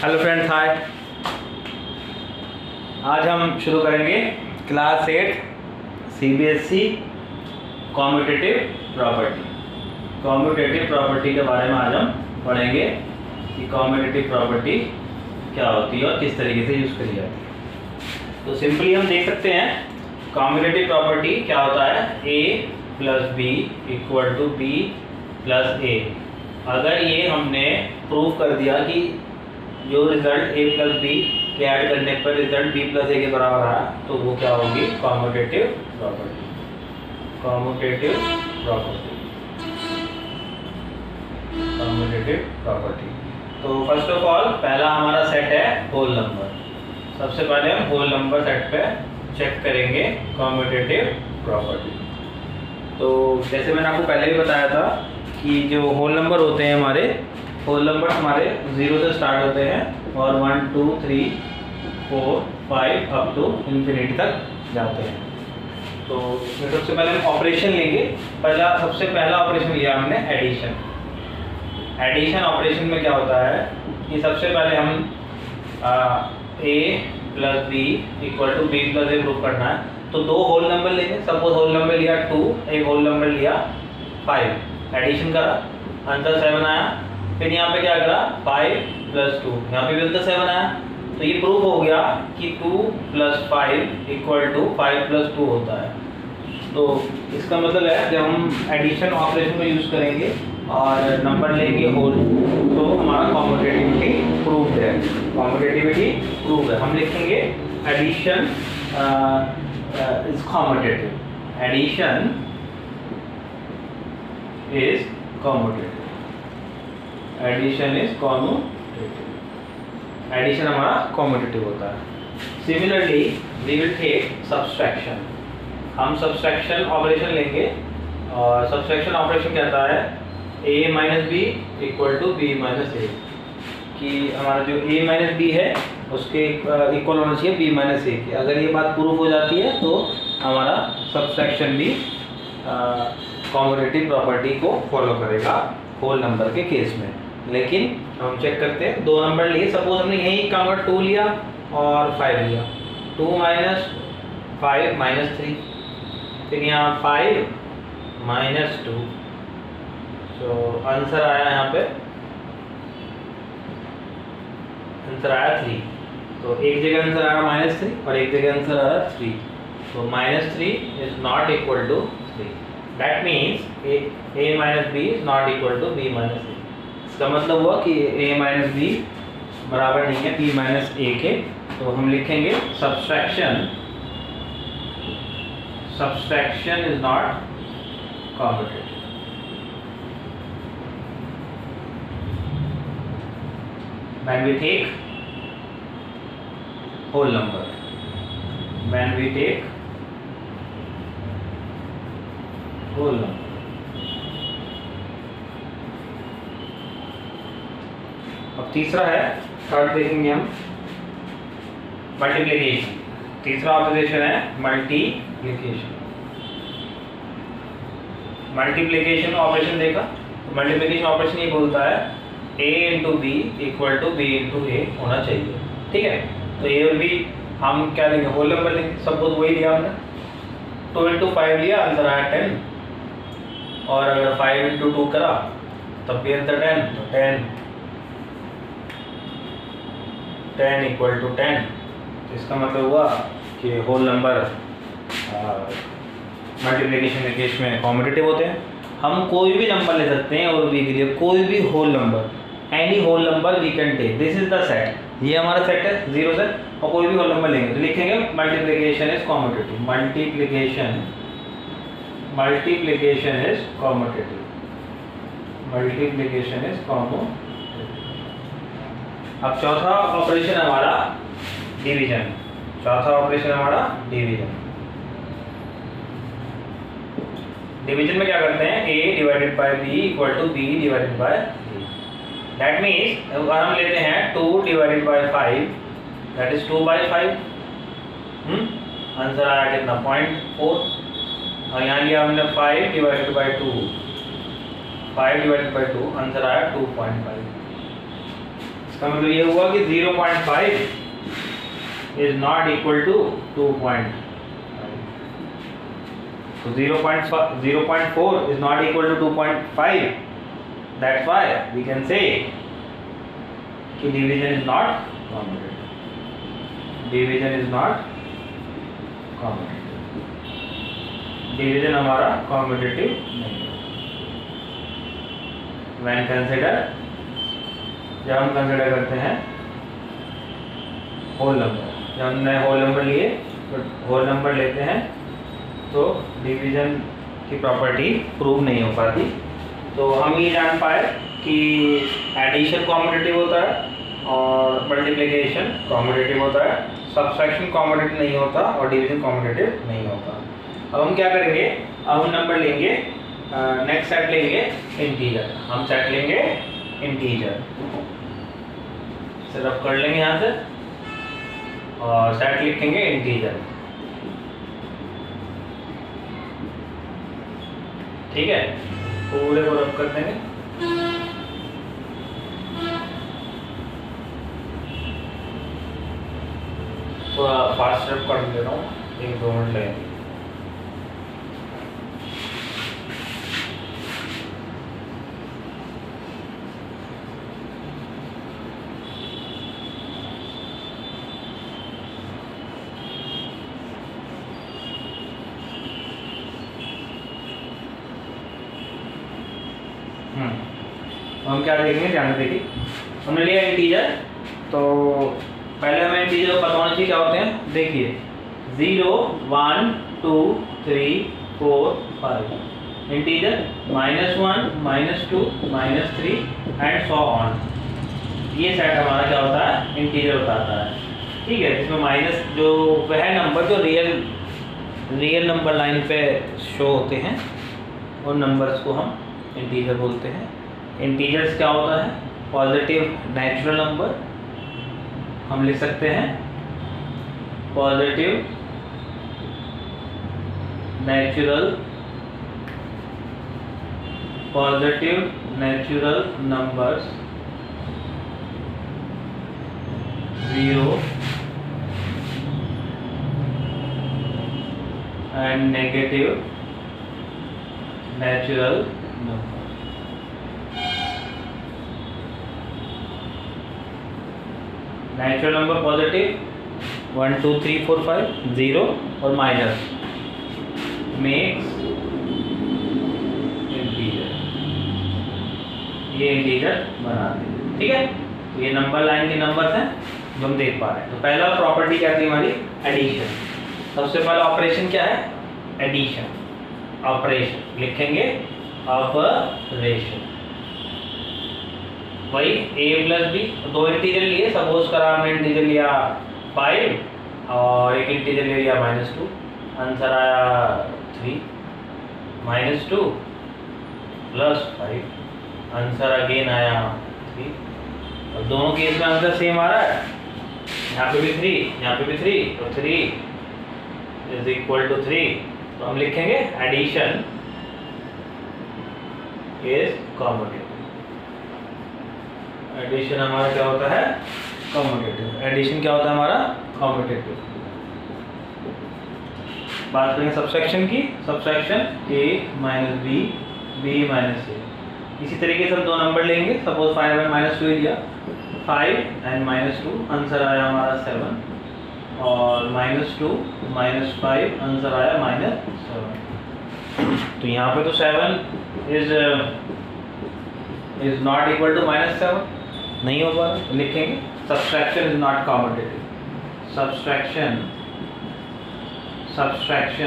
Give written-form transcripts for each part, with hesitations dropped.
Hello friends, हाय। आज हम शुरू करेंगे class 8 CBSE competitive property. Competitive property के बारे में आज हम पढ़ेंगे कि कॉम्पिटिटिव प्रॉपर्टी क्या होती है और किस तरीके से यूज़ करी जाती है। तो सिंपली हम देख सकते हैं कॉम्पिटिटिव प्रॉपर्टी क्या होता है, a plus B equal to B plus A. अगर ये हमने प्रूव कर दिया कि जो रिजल्ट a प्लस बी के ऐड करने पर रिजल्ट b प्लस ए के बराबर आया, तो वो क्या होगी, competitive property. Competitive property, competitive property. तो फर्स्ट ऑफ ऑल पहला हमारा सेट है होल नंबर। सबसे पहले हम होल नंबर सेट पे चेक करेंगे कॉम्पिटिटिव प्रॉपर्टी। तो जैसे मैंने आपको पहले भी बताया था कि जो होल नंबर होते हैं होल नंबर हमारे 0 से स्टार्ट होते हैं और 1 2 3 4 5 अप टू इन्फिनिटी तक जाते हैं। तो इसमें सबसे पहले हम ऑपरेशन लेंगे। सबसे पहला ऑपरेशन लिया हमने एडिशन। एडिशन ऑपरेशन में क्या होता है कि सबसे पहले हम a plus B equal to B plus a prove करना है। तो दो होल नंबर लेंगे। सपोज होल नंबर लिया 2, एक होल नंबर लिया 5। एडिशन करा, आंसर 7 आया। फिर यहाँ पे क्या करा, 5 प्लस 2, यहाँ पे भी आंसर 7 आया। तो ये प्रूव हो गया कि 2 प्लस 5 इक्वल टू 5 प्लस 2 होता है। तो इसका मतलब है जब हम एडिशन ऑपरेशन को यूज़ करेंगे और नंबर लेंगे होल, तो हमारा कॉम्पिटिटिविटी प्रूव्ड है। कॉम्पिटिटिविटी प्रूव है। हम लिखेंगे addition is competitive. Addition is competitive. Addition is competitive. Addition हमारा कॉम्पिटिटिव होता है। Similarly we will take subtraction. हम सब्सट्रैक्शन ऑपरेशन लेंगे और सब्सट्रैक्शन ऑपरेशन कहता है a minus B equal to B minus A, कि हमारा जो a माइनस बी है उसके इक्वल होना चाहिए b माइनस ए के। अगर ये बात प्रूफ हो जाती है तो हमारा सब्सट्रैक्शन भी कॉम्पिटिटिव प्रॉपर्टी को फॉलो करेगा होल नंबर के केस में। लेकिन हम चेक करते हैं, दो नंबर लिए। सपोज हमने यही काम 2 लिया और 5 लिया। 2 माइनस 5 माइनस 3, फिर यहाँ 5 माइनस 2। तो आंसर आया, यहाँ पे आंसर आया 3। तो एक जगह आंसर आया -3 और एक जगह आंसर आया 3। तो -3 is not equal to 3। That means a minus B is not equal to b minus A. इसका मतलब हुआ कि a माइनस बी बराबर नहीं है b माइनस ए के। तो हम लिखेंगे subtraction is not competitive. When we take whole number, when we take whole number, अब तीसरा है, थर्ड देखेंगे हम, मल्टीप्लिकेशन। तीसरा ऑपरेशन है मल्टीप्लिकेशन। मल्टीप्लिकेशन ऑपरेशन देखा, तो मल्टीप्लिकेशन ऑपरेशन ये बोलता है a into B equal to B into A होना चाहिए। ठीक है, तो ए और बी हम क्या लेंगे, होल नंबर लेंगे। सपोज वही लिया हमने, 2 इंटू 5 लिया, आंसर आया 10। और अगर 5 इंटू 2 करा तब भी आंसर 10। तो 10 इक्वल टू 10। तो इसका मतलब हुआ कि होल नंबर मल्टीप्लिकेशन के केस में कॉम्पिटिटिव होते हैं। हम कोई भी नंबर ले सकते हैं और बी के लिए कोई भी whole number, any whole number we can take. This is the set. ये हमारा सेट है 0 से, और कोई भी होल नंबर लेंगे तो लिखेंगे multiplication is competitive. Multiplication is competitive. Multiplication is competitive. अब चौथा ऑपरेशन हमारा डिवीजन। चौथा ऑपरेशन हमारा डिवीजन। डिवीजन में क्या करते हैं, a divided by b equal to b divided by a। That means अगर हम लेते हैं 2 divided by 5, that is 2 by 5। Answer आया कितना, 0.4। और यहाँ लिया हमने 5 divided by 2, 5 divided by 2, answer आया 2.5। इसका मतलब ये हुआ कि 0.5 is not equal to 2.5. So 0.4 is not equal to 2.5. That's why we can say कि division is not commutative. Division is not commutative. Division हमारा commutative नहीं है. When consider, जब हम कंसिडर करते हैं होल नंबर, जब हमने होल नंबर लिए तो होल नंबर लेते हैं तो डिवीजन की प्रॉपर्टी प्रूव नहीं हो पाती. तो हम ये जान पाए कि एडिशन कॉम्पिटिटिव होता है और मल्टीप्लिकेशन कॉम्पिटिटिव होता है, सब्सट्रैक्शन कॉम्पिटिटिव नहीं होता और डिवीजन कॉम्पिटिटिव नहीं होता. अब हम क्या करेंगे, अब हम नंबर लेंगे, नेक्स्ट सेट लेंगे इंटीजर. हम सेट लेंगे इंटीजर, सिर्फ कर लेंगे यहाँ से और सेट लिखेंगे इंटीजर. ठीक है, पूरे को रब कर देंगे. थोड़ा फास्ट रब कर दे रहा हूँ, 1-2 मिनट लगेंगे. हम क्या देखेंगे, ध्यान से देखिए. हमने लिया इंटीजर, तो पहले हमें इंटीजर को पता होना चाहिए क्या होते हैं. देखिए 0, 1, 2, 3, 4, 5 इंटीजर, -1, -2, -3 एंड सो ऑन. ये सेट हमारा क्या होता है, इंटीजर बताता है. ठीक है, जिसमें माइनस जो वह नंबर जो रियल नंबर लाइन पे शो होते हैं उन नंबर्स को हम इंटीजर बोलते हैं. इंटीजर्स क्या होता है, पॉजिटिव नेचुरल नंबर. हम लिख सकते हैं positive natural numbers 0 and negative natural number. Natural number positive 1, 2, 3, 4, 5 0 और माइनस मेक्स इंटीजर. ये इंटीजर बनाते हैं. ठीक है, तो ये नंबर लाइन के नंबर्स हैं जो हम देख पा रहे हैं. तो पहला प्रॉपर्टी क्या थी हमारी, एडिशन. सबसे पहला ऑपरेशन क्या है, एडिशन. ऑपरेशन लिखेंगे ऑपरेशन, वही a प्लस बी. दो इंटीजर लिए, सपोज करा हमने इंटीजर लिया 5 और एक इंटीजर ले लिया -2. आंसर आया 3. -2 प्लस 5 आंसर अगेन आया 3. अब दोनों केस में आंसर सेम आ रहा है. यहाँ पे भी 3, यहाँ पे भी 3, तो 3 इज इक्वल टू 3. तो हम लिखेंगे एडिशन इज कॉम्यूटेटिव. एडिशन हमारा क्या होता है, कॉम्यूटेटिव. एडिशन क्या होता है हमारा, कॉम्यूटेटिव. बात करेंगे सबसेक्शन की. Subsection a - b, b - a. इसी तरीके से हम दो नंबर लेंगे. सपोज 5 और -2 लिया, 5 एंड -2 आंसर आया हमारा 7 और -2 -5 आंसर आया -7. तो यहाँ पे तो 7 इज नॉट इक्वल टू -7 नहीं होगा. लिखेंगे subtraction is not commutative. Subtraction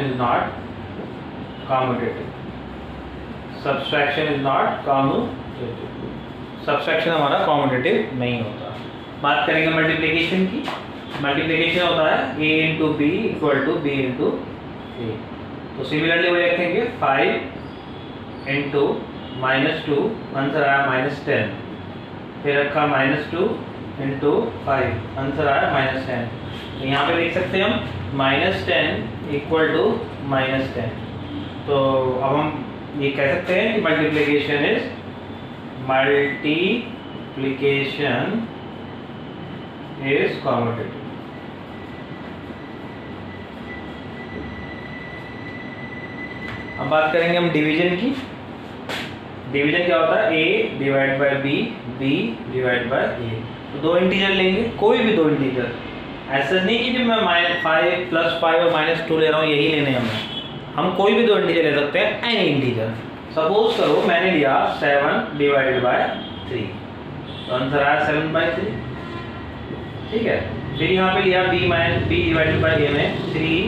is not commutative. Subtraction is not commutative. Subtraction हमारा कॉम्यूटेटिव नहीं होता. बात करेंगे मल्टीप्लिकेशन की. मल्टीप्लिकेशन होता है a into B equal to b into A. तो सिमिलरली वो लिखेंगे 5 इंटू -2 आंसर आया -10. फिर रखा -2 इंटू 5 आंसर आया -10. तो यहाँ पे देख सकते हैं हम -10 इक्वल टू -10. तो अब हम ये कह सकते हैं कि मल्टीप्लिकेशन इज कॉम्यूटेटिव। अब बात करेंगे हम डिवीजन की। डिवीजन क्या होता है? a divide by b, b divide by a। तो दो इंटीजर लेंगे, कोई भी दो इंटीजर, ऐसा नहीं कि जब मैं -5 +5 और -2 ले रहा हूँ यही लेने हैं हम कोई भी दो इंटीजर ले सकते हैं, एनी इंटीजर। सपोज करो मैंने लिया 7 डिवाइडेड बाय 3, तो आंसर आया 7/3, ठीक है। फिर यहाँ पे लिया b डिवाइडेड बाय a में 3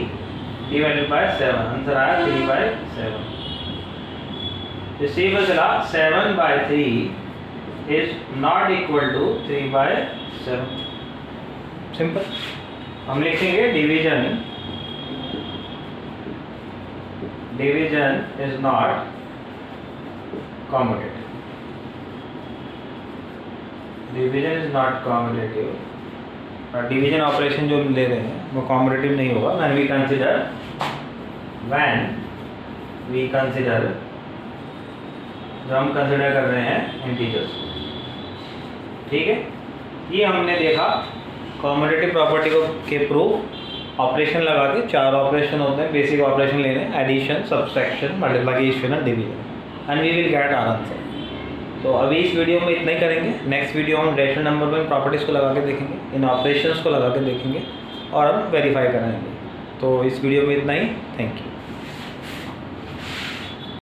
डिवाइडेड बाय 7, आंसर आया 3/7। इसी पर चला 7/3 is not equal to 3/7। Simple. हम लिखेंगे division is not commutative. Division is not commutative. Division operation जो हम ले रहे हैं वो कॉम्यूटेटिव नहीं होगा व्हेन वी कंसिडर जो हम कंसिडर कर रहे हैं इंटीजर्स। ठीक है, ये हमने देखा कॉम्यूटेटिव प्रॉपर्टी को के प्रूफ ऑपरेशन लगा के। 4 ऑपरेशन होते हैं, बेसिक ऑपरेशन लेने, addition, subtraction, multiplication and division, and we will get our answer. तो अभी इस वीडियो में इतना ही करेंगे। नेक्स्ट वीडियो हम रेशनल नंबर में प्रॉपर्टीज़ को लगा के देखेंगे, इन ऑपरेशंस को लगा के देखेंगे और हम वेरीफाई कराएंगे। तो इस वीडियो में इतना ही। Thank you.